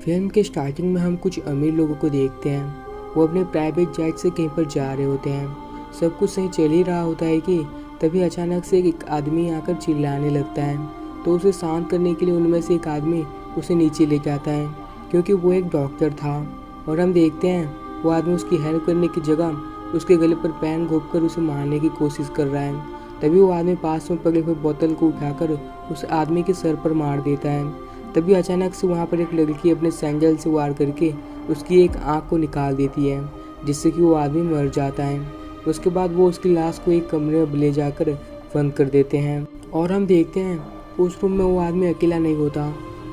Film के starting में हम कुछ अमीर लोगों को देखते हैं। वो अपने प्राइवेट जेट से कहीं पर जा रहे होते हैं। सब कुछ सही चल ही रहा होता है कि तभी अचानक से एक आदमी आकर चिल्लाने लगता है। तो उसे शांत करने के लिए उनमें से एक आदमी उसे नीचे ले जाता है, क्योंकि वो एक डॉक्टर था। और हम देखते हैं वो आदमी उसकी हेल्प करने की जगह उसके गले पर पेन घोंपकर उसे मारने की कोशिश कर रहा है। तभी वो आदमी पास में पड़े हुए बोतल को उठाकर उस आदमी के सर पर मार देता है। तभी अचानक से वहाँ पर एक लड़की अपने सैंडल से वार करके उसकी एक आँख को निकाल देती है, जिससे कि वो आदमी मर जाता है। उसके बाद वो उसकी लाश को एक कमरे में ले जाकर बंद कर देते हैं। और हम देखते हैं उस रूम में वो आदमी अकेला नहीं होता,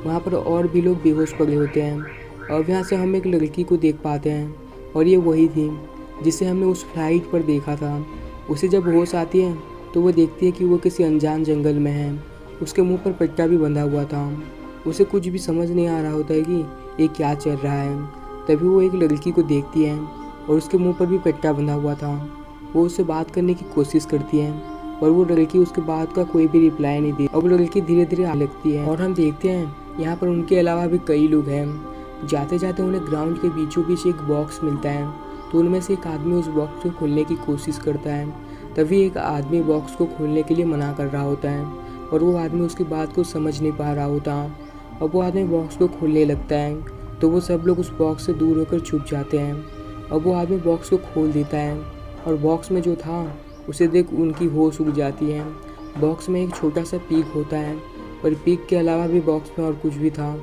वहाँ पर और भी लोग बेहोश पड़े होते हैं। और यहाँ से हम एक लड़की को देख पाते हैं, और ये वही थी जिसे हमने उस फ्लाइट पर देखा था। उसे जब होश आती है तो वो देखती है कि वो किसी अनजान जंगल में है। उसके मुंह पर पट्टा भी बंधा हुआ था। उसे कुछ भी समझ नहीं आ रहा होता है कि ये क्या चल रहा है। तभी वो एक लड़की को देखती है और उसके मुंह पर भी पट्टा बंधा हुआ था। वो उससे बात करने की कोशिश करती है, और वो लड़की उसके बात का कोई भी रिप्लाई नहीं दी। अब लड़की धीरे धीरे आने लगती है। और हम देखते हैं यहाँ पर उनके अलावा भी कई लोग हैं। जाते जाते उन्हें ग्राउंड के बीचों बीच एक बॉक्स मिलता है। तो उनमें से एक आदमी उस बॉक्स को खोलने की कोशिश करता है। तभी एक आदमी बॉक्स को खोलने के लिए मना कर रहा होता है, और वो आदमी उसकी बात को समझ नहीं पा रहा होता। अब वो आदमी बॉक्स को खोलने लगता है, तो वो सब लोग उस बॉक्स से दूर होकर छुप जाते हैं। अब वो आदमी बॉक्स को खोल देता है, और बॉक्स में जो था उसे देख उनकी होश उड़ जाती है। बॉक्स में एक छोटा सा पीक होता है, और पीक के अलावा भी बॉक्स में और कुछ भी था।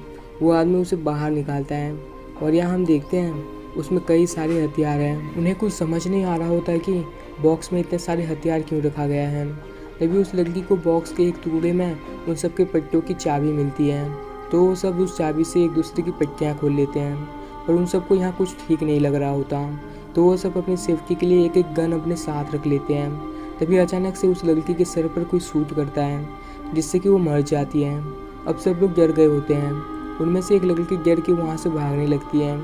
वो आदमी उसे बाहर निकालता है, और यहाँ हम देखते हैं उसमें कई सारे हथियार हैं। उन्हें कुछ समझ नहीं आ रहा होता है कि बॉक्स में इतने सारे हथियार क्यों रखा गया है। तभी उस लड़की को बॉक्स के एक टुकड़े में उन सब के पट्टों की चाबी मिलती है। तो वो सब उस चाबी से एक दूसरे की पट्टियाँ खोल लेते हैं, पर उन सबको यहाँ कुछ ठीक नहीं लग रहा होता। तो वो सब अपनी सेफ्टी के लिए एक एक गन अपने साथ रख लेते हैं। तभी अचानक से उस लड़की के सर पर कोई शूट करता है, जिससे कि वो मर जाती है। अब सब लोग डर गए होते हैं। उनमें से एक लड़की डर के वहाँ से भागने लगती है।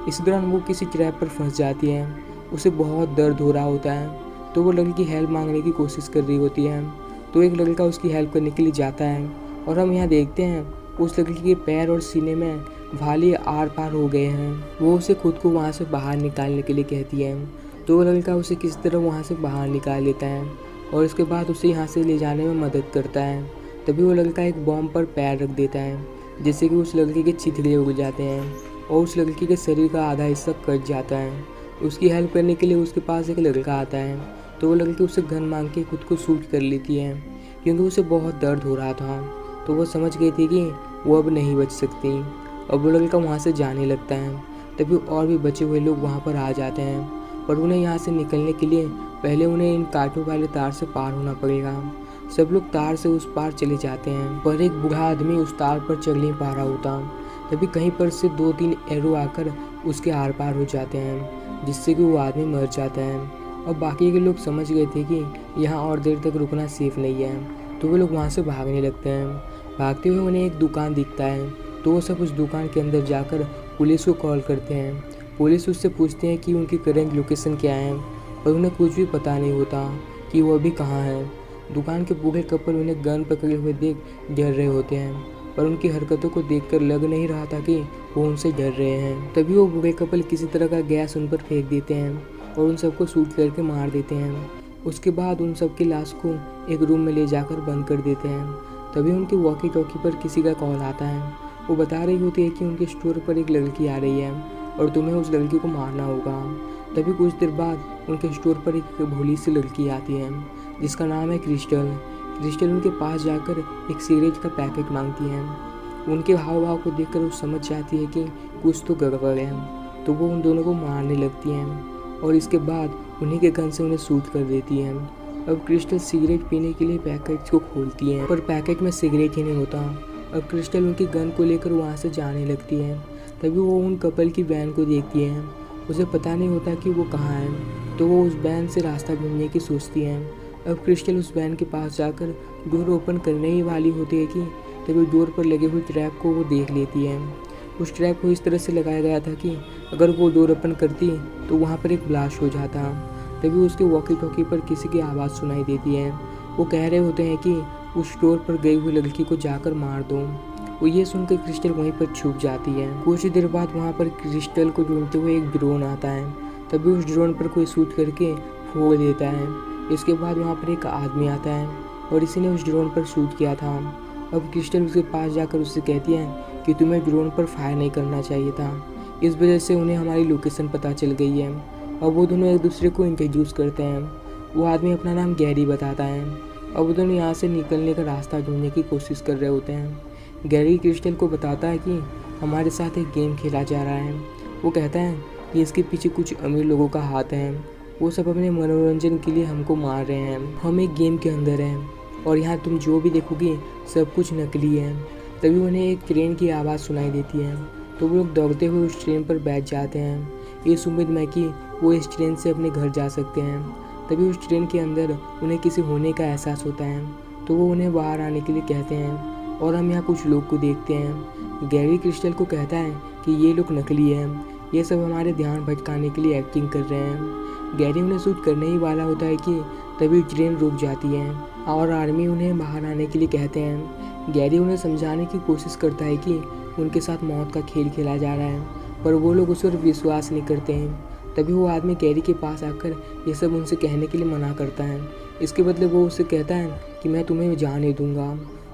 इस दौरान वो किसी ट्रैप पर फंस जाती है। उसे बहुत दर्द हो रहा होता है, तो वो लड़की हेल्प मांगने की कोशिश कर रही होती है। तो एक लड़का उसकी हेल्प करने के लिए जाता है, और हम यहाँ देखते हैं उस लड़की के पैर और सीने में भाले आर पार हो गए हैं। वो उसे खुद को वहाँ से बाहर निकालने के लिए कहती है। तो वो लड़का उसे किस तरह वहाँ से बाहर निकाल लेता है, और उसके बाद उसे यहाँ से ले जाने में मदद करता है। तभी वो लड़का एक बॉम्ब पर पैर रख देता है, जिससे कि उस लड़की के चिथड़े उग जाते हैं, और उस लड़की के शरीर का आधा हिस्सा कट जाता है। उसकी हेल्प करने के लिए उसके पास एक लड़का आता है। तो वो लड़की उससे गन मांग के खुद को शूट कर लेती है, क्योंकि उसे बहुत दर्द हो रहा था। तो वो समझ गई थी कि वो अब नहीं बच सकती। अब वो लड़का वहाँ से जाने लगता है। तभी और भी बचे हुए लोग वहाँ पर आ जाते हैं, पर उन्हें यहाँ से निकलने के लिए पहले उन्हें इन कांटों वाले तार से पार होना पड़ेगा। सब लोग तार से उस पार चले जाते हैं, पर एक बूढ़ा आदमी उस तार पर चढ़ नहीं पा रहा होता। तभी कहीं पर से 2-3 एरो आकर उसके आर पार हो जाते हैं, जिससे कि वो आदमी मर जाता है। और बाकी के लोग समझ गए थे कि यहाँ और देर तक रुकना सेफ नहीं है, तो वो लोग वहाँ से भागने लगते हैं। भागते हुए उन्हें एक दुकान दिखता है, तो वो सब उस दुकान के अंदर जाकर पुलिस को कॉल करते हैं। पुलिस उससे पूछते हैं कि उनकी करंट लोकेशन क्या है, पर उन्हें कुछ भी पता नहीं होता कि वो अभी कहाँ है। दुकान के बूढ़े कपल उन्हें गन पकड़े हुए देख डर रहे होते हैं, पर उनकी हरकतों को देखकर लग नहीं रहा था कि वो उनसे डर रहे हैं। तभी वो बूढ़े कपल किसी तरह का गैस उन पर फेंक देते हैं, और उन सबको शूट करके मार देते हैं। उसके बाद उन सब की लाश को एक रूम में ले जाकर बंद कर देते हैं। तभी उनके वॉकी टॉकी पर किसी का कॉल आता है। वो बता रही होती है कि उनके स्टोर पर एक लड़की आ रही है, और तुम्हें उस लड़की को मारना होगा। तभी कुछ देर बाद उनके स्टोर पर एक भोली सी लड़की आती है, जिसका नाम है क्रिस्टल। क्रिस्टल उनके पास जाकर एक सिगरेट का पैकेट मांगती है। उनके हाव भाव को देखकर वो समझ जाती है कि कुछ तो गड़बड़ है, तो वो उन दोनों को मारने लगती हैं, और इसके बाद उन्हीं के गन से उन्हें शूट कर देती हैं। अब क्रिस्टल सिगरेट पीने के लिए पैकेट को खोलती है, पर पैकेट में सिगरेट ही नहीं होता। अब क्रिस्टल उनकी गन को लेकर वहाँ से जाने लगती है। तभी वो उन कपल की वैन को देखती है। उसे पता नहीं होता कि वो कहाँ है, तो वो उस वैन से रास्ता ढूंढने की सोचती है। अब क्रिस्टल उस वैन के पास जाकर डोर ओपन करने ही वाली होती है कि तभी डोर पर लगे हुए ट्रैप को वो देख लेती है। उस ट्रैप को इस तरह से लगाया गया था कि अगर वो डोर ओपन करती तो वहाँ पर एक ब्लास्ट हो जाता। तभी उसके वॉकी टॉकी पर किसी की आवाज़ सुनाई देती है। वो कह रहे होते हैं कि उस डोर पर गई हुई लड़की को जाकर मार दो। वो ये सुनकर क्रिस्टल वहीं पर छुप जाती है। कुछ देर बाद वहाँ पर क्रिस्टल को ढूंढते हुए एक ड्रोन आता है। तभी उस ड्रोन पर कोई शूट करके फोड़ देता है। इसके बाद वहाँ पर एक आदमी आता है और इसी ने उस ड्रोन पर शूट किया था। अब क्रिस्टल उसके पास जाकर उससे कहती है कि तुम्हें ड्रोन पर फायर नहीं करना चाहिए था, इस वजह से उन्हें हमारी लोकेशन पता चल गई है। अब वो दोनों एक दूसरे को इंट्रोड्यूस करते हैं। वो आदमी अपना नाम गैरी बताता है। अब वो दोनों यहाँ से निकलने का रास्ता ढूंढने की कोशिश कर रहे होते हैं। गैरी क्रिस्टल को बताता है कि हमारे साथ एक गेम खेला जा रहा है। वो कहता है कि इसके पीछे कुछ अमीर लोगों का हाथ है, वो सब अपने मनोरंजन के लिए हमको मार रहे हैं। हम एक गेम के अंदर हैं और यहाँ तुम जो भी देखोगे सब कुछ नकली है। तभी उन्हें एक ट्रेन की आवाज़ सुनाई देती है, तो वो लोग दौड़ते हुए उस ट्रेन पर बैठ जाते हैं, इस उम्मीद में कि वो इस ट्रेन से अपने घर जा सकते हैं। तभी उस ट्रेन के अंदर उन्हें किसी होने का एहसास होता है, तो वो उन्हें बाहर आने के लिए कहते हैं और हम यहाँ कुछ लोग को देखते हैं। गैरी क्रिस्टल को कहता है कि ये लोग नकली हैं, ये सब हमारे ध्यान भटकाने के लिए एक्टिंग कर रहे हैं। गैरी उन्हें शूट करने ही वाला होता है कि तभी ट्रेन रुक जाती है और आर्मी उन्हें बाहर आने के लिए कहते हैं। गैरी उन्हें समझाने की कोशिश करता है कि उनके साथ मौत का खेल खेला जा रहा है, पर वो लोग उस पर विश्वास नहीं करते हैं। तभी वो आदमी गैरी के पास आकर ये सब उनसे कहने के लिए मना करता है। इसके बदले वो उससे कहता है कि मैं तुम्हें जाने दूंगा।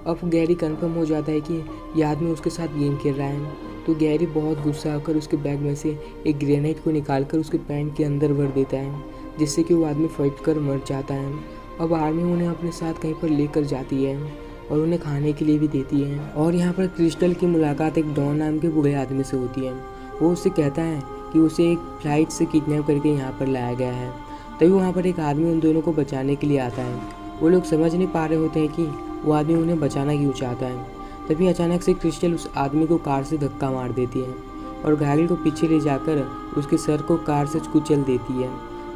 अब गैरी कंफर्म हो जाता है कि ये आदमी उसके साथ गेम खेल रहा है, तो गैरी बहुत गुस्सा होकर उसके बैग में से एक ग्रेनेड को निकालकर उसके पैंट के अंदर भर देता है, जिससे कि वो आदमी फट कर मर जाता है। अब आर्मी उन्हें अपने साथ कहीं पर लेकर जाती है और उन्हें खाने के लिए भी देती है। और यहाँ पर क्रिस्टल की मुलाकात एक डॉन नाम के बूढ़े आदमी से होती है। वो उससे कहता है कि उसे एक फ्लाइट से किडनैप करके यहाँ पर लाया गया है। तभी वहाँ पर एक आदमी उन दोनों को बचाने के लिए आता है। वो लोग समझ नहीं पा रहे होते हैं कि वो आदमी उन्हें बचाना क्यों चाहता है। तभी अचानक से क्रिस्टल उस आदमी को कार से धक्का मार देती है और घायल को पीछे ले जाकर उसके सर को कार से कुचल देती है।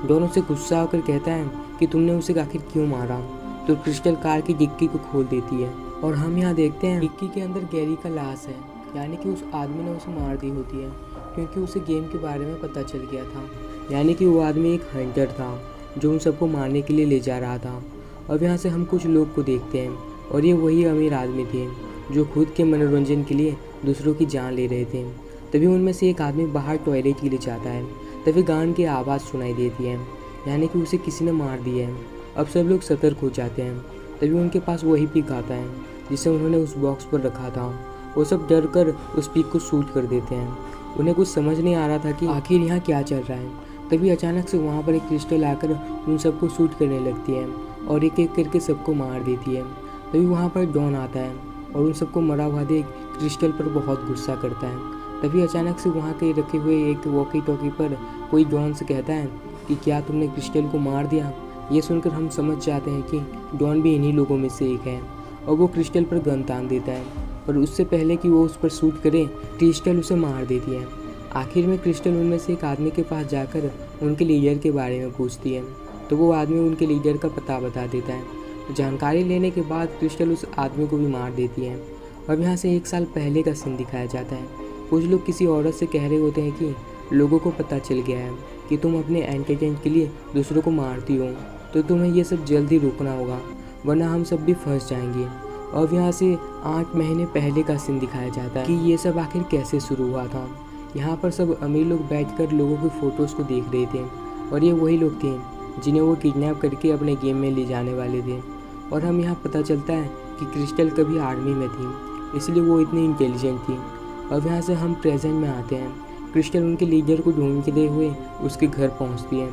दोनों से गुस्सा होकर कहता है कि तुमने उसे आखिर क्यों मारा। तो क्रिस्टल कार की डिक्की को खोल देती है और हम यहाँ देखते हैं डिक्की के अंदर गैरी का लाश है, यानी कि उस आदमी ने उसे मार दी होती है, क्योंकि उसे गेम के बारे में पता चल गया था। यानी कि वो आदमी एक हंटर था जो उन सबको मारने के लिए ले जा रहा था। अब यहाँ से हम कुछ लोग को देखते हैं और ये वही अमीर आदमी थे जो खुद के मनोरंजन के लिए दूसरों की जान ले रहे थे। तभी उनमें से एक आदमी बाहर टॉयलेट के लिए जाता है। तभी गान की आवाज़ सुनाई देती है, यानी कि उसे किसी ने मार दिया है। अब सब लोग सतर्क हो जाते हैं। तभी उनके पास वही पिक आता है जिसे उन्होंने उस बॉक्स पर रखा था। वो सब डर कर उस पिक को शूट कर देते हैं। उन्हें कुछ समझ नहीं आ रहा था कि आखिर यहाँ क्या चल रहा है। तभी अचानक से वहाँ पर एक क्रिस्टल आकर उन सबको शूट करने लगती है और एक एक करके सबको मार देती है। तभी वहाँ पर डॉन आता है और उन सबको मरा हुआ देख क्रिस्टल पर बहुत गुस्सा करता है। तभी अचानक से वहाँ के रखे हुए एक वॉकी टॉकी पर कोई डॉन से कहता है कि क्या तुमने क्रिस्टल को मार दिया। ये सुनकर हम समझ जाते हैं कि डॉन भी इन्हीं लोगों में से एक है और वो क्रिस्टल पर गन तान देता है, पर उससे पहले कि वो उस पर शूट करे क्रिस्टल उसे मार देती है। आखिर में क्रिस्टल उनमें से एक आदमी के पास जाकर उनके लीडर के बारे में पूछती है, तो वो आदमी उनके लीडर का पता बता देता है। जानकारी लेने के बाद क्रिस्टल उस आदमी को भी मार देती है। अब यहाँ से 1 साल पहले का सीन दिखाया जाता है। कुछ लोग किसी औरत से कह रहे होते हैं कि लोगों को पता चल गया है कि तुम अपने एंटरटेनमेंट के लिए दूसरों को मारती हो, तो तुम्हें ये सब जल्दी रोकना होगा, वरना हम सब भी फंस जाएंगे। और यहाँ से 8 महीने पहले का सीन दिखाया जाता है कि ये सब आखिर कैसे शुरू हुआ था। यहाँ पर सब अमीर लोग बैठकर लोगों की फ़ोटोज़ को देख रहे थे और ये वही लोग थे जिन्हें वो किडनैप करके अपने गेम में ले जाने वाले थे। और हम यहाँ पता चलता है कि क्रिस्टल कभी आर्मी में थी, इसलिए वो इतनी इंटेलिजेंट थी। अब यहाँ से हम प्रेजेंट में आते हैं। क्रिस्टल उनके लीडर को ढूंढते हुए उसके घर पहुँचती है।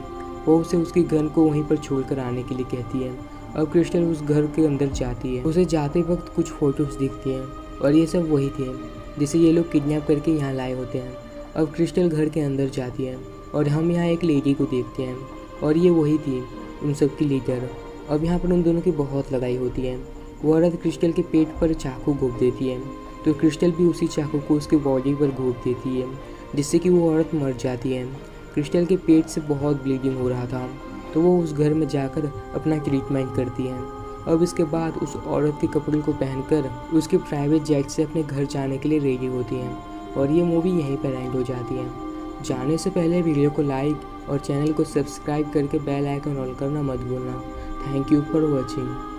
वो उसे उसकी गन को वहीं पर छोड़कर आने के लिए कहती है। अब क्रिस्टल उस घर के अंदर जाती है। उसे जाते वक्त कुछ फ़ोटोज़ दिखती हैं और ये सब वही थे जिसे ये लोग किडनैप करके यहाँ लाए होते हैं। अब क्रिस्टल घर के अंदर जाती है और हम यहाँ एक लेडी को देखते हैं और ये वही थी उन सब की लीडर। अब यहाँ पर उन दोनों की बहुत लड़ाई होती है। वो औरत क्रिस्टल के पेट पर चाकू घोंप देती है, तो क्रिस्टल भी उसी चाकू को उसके बॉडी पर घोंप देती है, जिससे कि वो औरत मर जाती है। क्रिस्टल के पेट से बहुत ब्लीडिंग हो रहा था, तो वो उस घर में जाकर अपना ट्रीटमेंट करती है। अब इसके बाद उस औरत के कपड़े को पहनकर उसके प्राइवेट जेट से अपने घर जाने के लिए रेडी होती हैं और ये मूवी यहीं पर एंड हो जाती है। जाने से पहले वीडियो को लाइक और चैनल को सब्सक्राइब करके बेल आइकन ऑन करना मत भूलना। Thank you for watching.